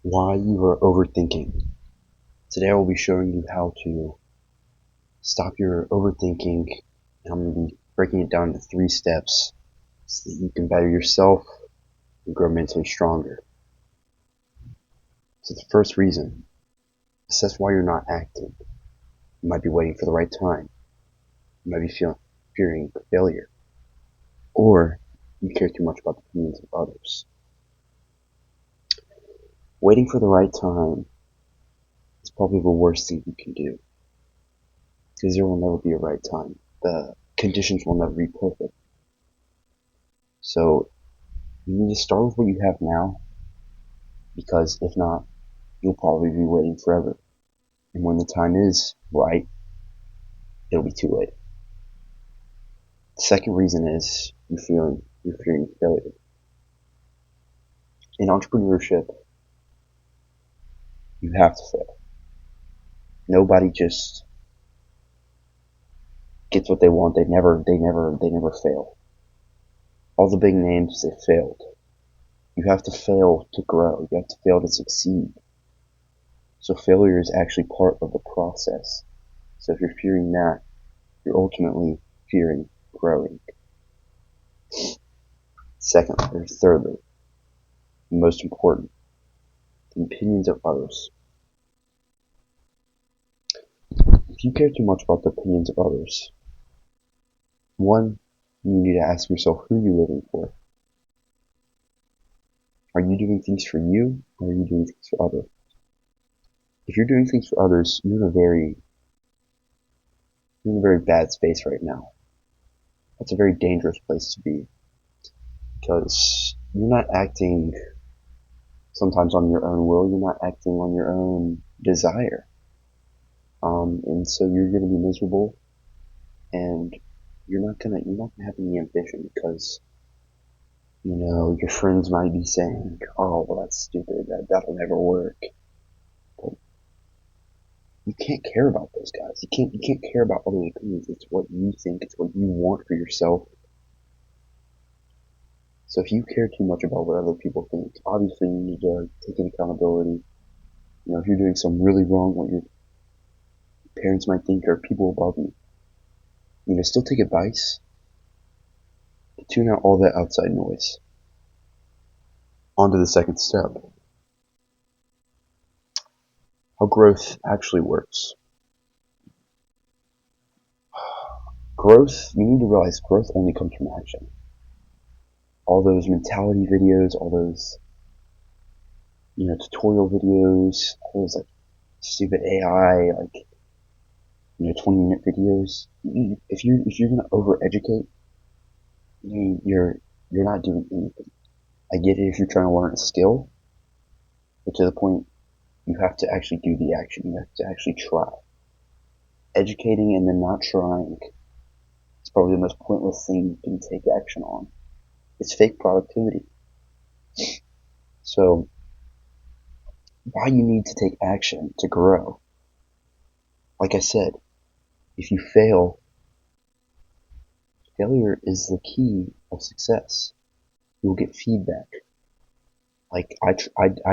why you are overthinking. Today I will be showing you how to stop your overthinking, and I'm going to be breaking it down into 3 steps so that you can better yourself and grow mentally stronger. So the first reason, assess why you're not acting. You might be waiting for the right time. You might be fearing failure. Or you care too much about the opinions of others. Waiting for the right time is probably the worst thing you can do, because there will never be a right time. The conditions will never be perfect. So you need to start with what you have now, because if not, you'll probably be waiting forever. And when the time is right, it'll be too late. The second reason is you're fearing failure. In entrepreneurship, you have to fail. Nobody just gets what they want. They never fail. All the big names, they failed. You have to fail to grow. You have to fail to succeed. So failure is actually part of the process. So if you're fearing that, you're ultimately fearing growing. Secondly, or thirdly, and most important, the opinions of others. If you care too much about the opinions of others, one, you need to ask yourself who you're living for. Are you doing things for you, or are you doing things for others? If you're doing things for others, you're in a very bad space right now. That's a very dangerous place to be, because you're not acting sometimes on your own will. You're not acting on your own desire. And so you're going to be miserable, and you're not gonna have any ambition, because your friends might be saying, "Oh, well, that's stupid. That'll never work." But you can't care about those guys. You can't care about other opinions. It's what you think. It's what you want for yourself. So if you care too much about what other people think, obviously you need to take an accountability. If you're doing something really wrong, what your parents might think, or people above you, still take advice. Tune out all that outside noise. On to the second step. How growth actually works. You need to realize growth only comes from action. All those mentality videos, all those, tutorial videos, all those, stupid AI, 20-minute videos. If you're going to over-educate, you're not doing anything. I get it if you're trying to learn a skill, but to the point, you have to actually do the action. You have to actually try. Educating and then not trying is probably the most pointless thing you can take action on. It's fake productivity. So, why you need to take action to grow? Like I said, if you fail, failure is the key of success. You will get feedback. Like I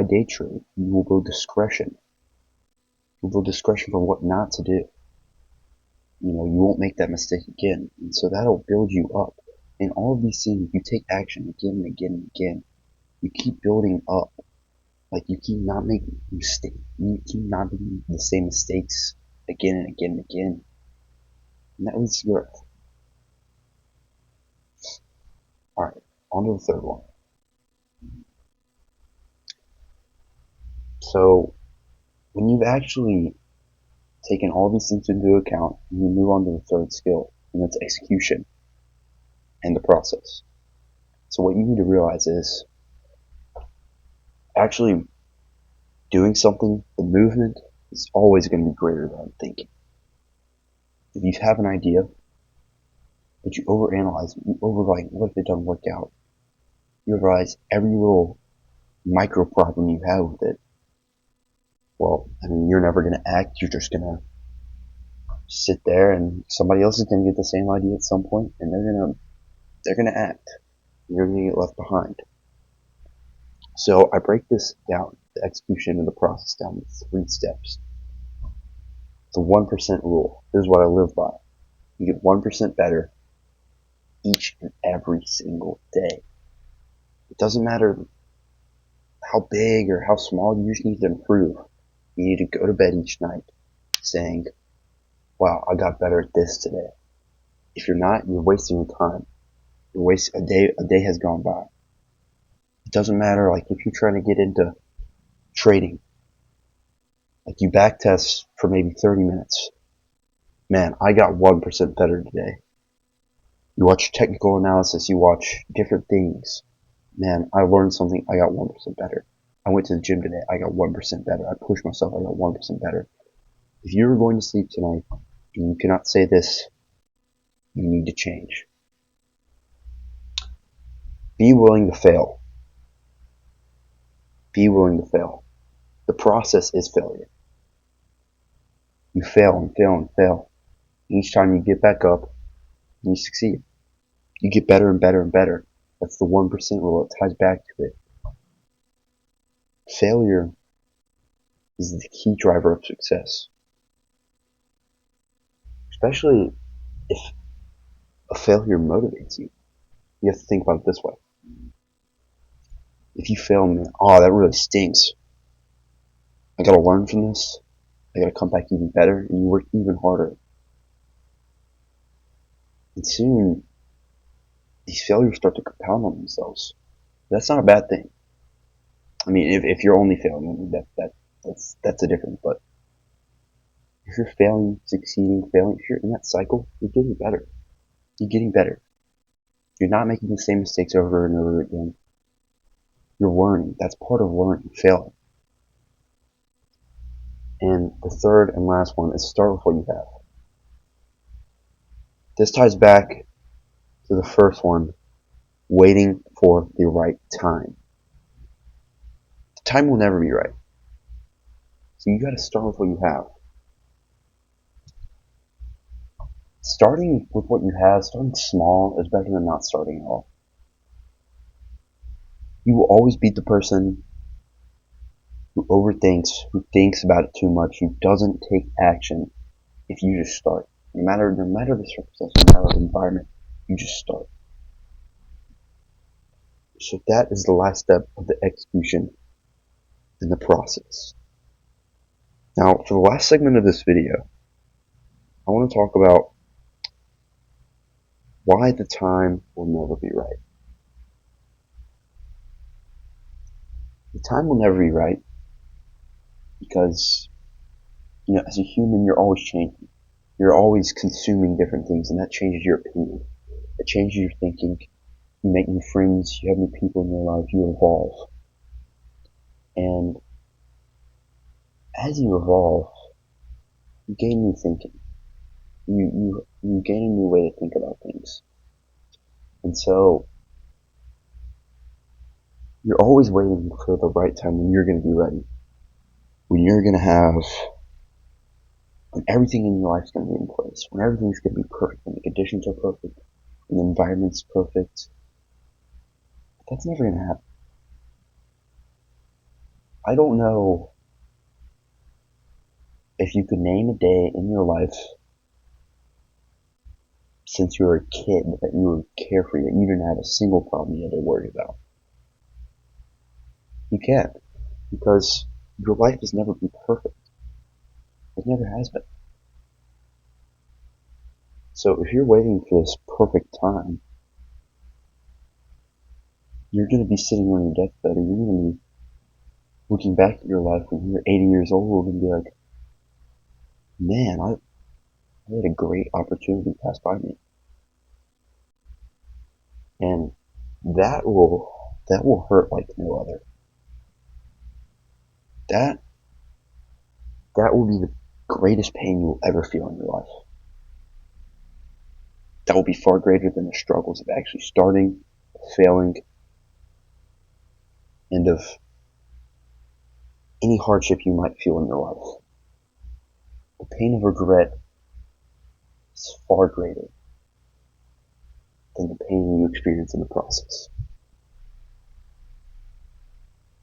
day trade. You will build discretion. You will build discretion for what not to do. You won't make that mistake again. And so that'll build you up. And all of these things, you take action again and again and again. You keep building up. Like you keep not making mistakes. You keep not making the same mistakes again and again and again. And that leads to growth. Alright, on to the third one. So, when you've actually taken all these things into account, you move on to the third skill, and that's execution and the process. So what you need to realize is actually doing something, the movement, is always going to be greater than thinking. If you have an idea, but you overanalyze it, what if it doesn't work out? You realize every little micro problem you have with it. Well, you're never going to act. You're just going to sit there, and somebody else is going to get the same idea at some point, and they're going to act. You're going to get left behind. So I break this down the execution of the process down to 3 steps. The 1% rule. This is what I live by. You get 1% better each and every single day. It doesn't matter how big or how small, you just need to improve. You need to go to bed each night saying, wow, I got better at this today. If you're not, you're wasting your time. A day has gone by. It doesn't matter, like, if you're trying to get into trading, like, you back test for maybe 30 minutes. Man, I got 1% better today. You watch technical analysis, you watch different things. Man, I learned something, I got 1% better. I went to the gym today, I got 1% better. I pushed myself, I got 1% better. If you're going to sleep tonight and you cannot say this, you need to change. Be willing to fail. Be willing to fail. The process is failure. You fail and fail and fail. Each time you get back up, you succeed. You get better and better and better. That's the 1% rule. It ties back to it. Failure is the key driver of success. Especially if a failure motivates you. You have to think about it this way. If you fail, man, oh, that really stinks. I gotta learn from this. I gotta come back even better, and you work even harder. And soon, these failures start to compound on themselves. That's not a bad thing. I mean, if you're only failing, that's a different. But if you're failing, succeeding, failing, if you're in that cycle, you're getting better. You're getting better. You're not making the same mistakes over and over again. You're learning. That's part of learning, failing. And the third and last one is start with what you have. This ties back to the first one, waiting for the right time. The time will never be right. So you gotta start with what you have. Starting with what you have, starting small, is better than not starting at all. You will always beat the person who overthinks, who thinks about it too much, who doesn't take action if you just start. No matter the circumstance, no matter the environment, you just start. So that is the last step of the execution in the process. Now, for the last segment of this video, I want to talk about why the time will never be right. The time will never be right because, as a human, you're always changing. You're always consuming different things, and that changes your opinion. It changes your thinking. You make new friends, you have new people in your life, you evolve. And as you evolve, you gain new thinking. You gain a new way to think about things. And so, you're always waiting for the right time when you're going to be ready. When you're going to have, when everything in your life is going to be in place. When everything's going to be perfect. When the conditions are perfect. When the environment's perfect. But that's never going to happen. I don't know if you could name a day in your life since you were a kid that you were carefree, that you didn't have a single problem you had to worry about. You can't, because your life has never been perfect. It never has been. So if you're waiting for this perfect time, you're going to be sitting on your deathbed, and you're going to be looking back at your life when you're 80 years old and be like, man, I had a great opportunity pass by me. And that will hurt like no other. That will be the greatest pain you will ever feel in your life. That will be far greater than the struggles of actually starting, failing, and of any hardship you might feel in your life. The pain of regret is far greater than the pain you experience in the process.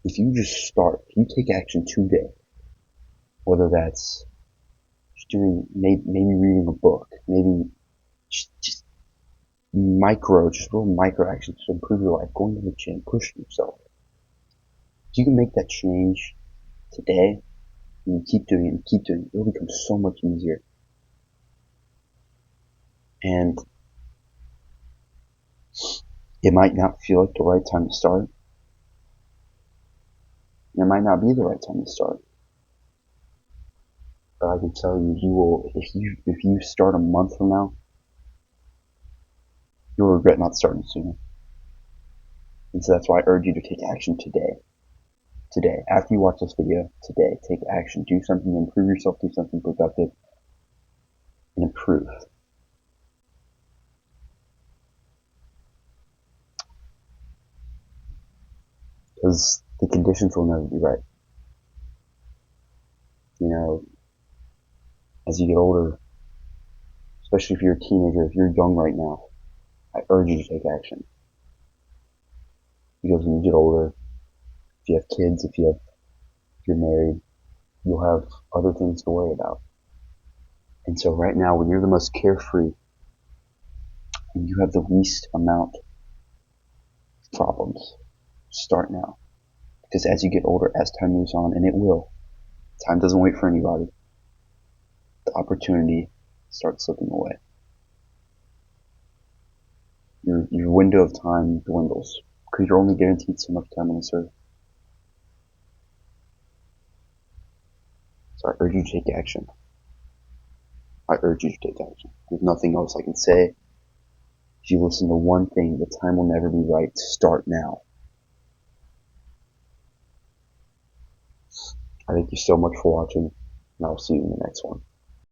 If you just start, if you take action today, whether that's just doing, maybe reading a book, maybe just just little micro actions to improve your life, going to the gym, pushing yourself. If you can make that change today, and you keep doing it, and keep doing it, it'll become so much easier. And it might not feel like the right time to start. It might not be the right time to start. But I can tell you, you will, if you start a month from now, you'll regret not starting sooner. And so that's why I urge you to take action today. Today. After you watch this video, today, take action. Do something to improve yourself, do something productive, and improve. Because the conditions will never be right. You know, as you get older, especially if you're a teenager, if you're young right now, I urge you to take action. Because when you get older, if you have kids, if you're married, you'll have other things to worry about. And so right now, when you're the most carefree, and you have the least amount of problems, start now. Because as you get older, as time moves on, and it will, time doesn't wait for anybody, the opportunity starts slipping away. Your window of time dwindles because you're only guaranteed so much time on this earth. So I urge you to take action. I urge you to take action. There's nothing else I can say. If you listen to one thing, the time will never be right. Start now. I thank you so much for watching, and I'll see you in the next one.